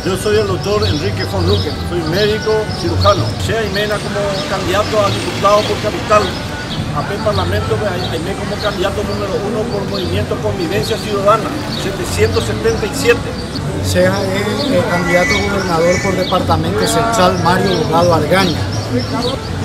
Yo soy el doctor Enrique von Luque, soy médico cirujano. Sea Aimena como candidato a diputado por Capital, a Parlamento, Aimé como candidato número 1 por Movimiento Convivencia Ciudadana, 777. Sea el candidato gobernador por Departamento Central, Mario Bogado Argaña.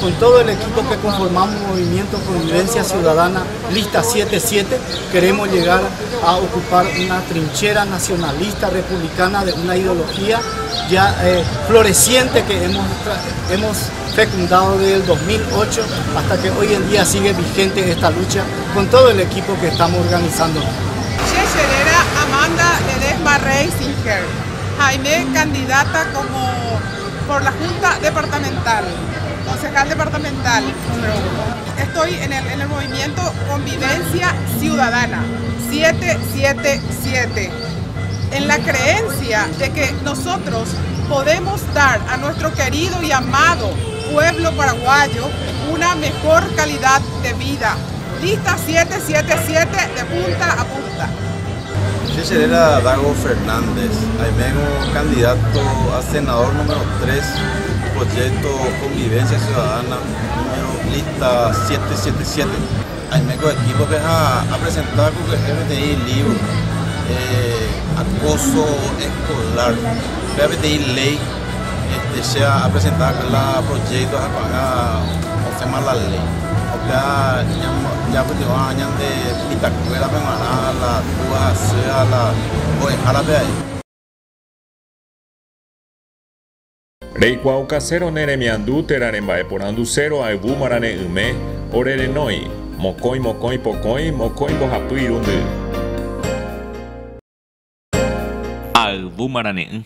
Con todo el equipo que conformamos Movimiento Convivencia Ciudadana, lista 77, queremos llegar a ocupar una trinchera nacionalista republicana de una ideología ya floreciente que hemos fecundado desde el 2008 hasta que hoy en día sigue vigente esta lucha con todo el equipo que estamos organizando. Amanda Ledesma Reisinger, Aimé candidata por la Junta Departamental, concejal departamental número 1. Estoy en el movimiento Convivencia Ciudadana, 777, en la creencia de que nosotros podemos dar a nuestro querido y amado pueblo paraguayo una mejor calidad de vida. Lista 777 de punta a punta. Era Dago Fernández, Aimé como candidato a senador número 3, proyecto Convivencia Ciudadana, número lista 777. Aimé con equipo que a presentar con el FTI libro, acoso escolar, FTI ley, sea a presentar la proyecto a pagar o se llama la ley. Ya pues años de pitacuela memorada, la tua sea la oejala de ahí. Reikuau casero neremiandu terarembae porandu cero a ebumarane ume orerenoi mokoi pokoi mokoi bohapui rundu a ebumarane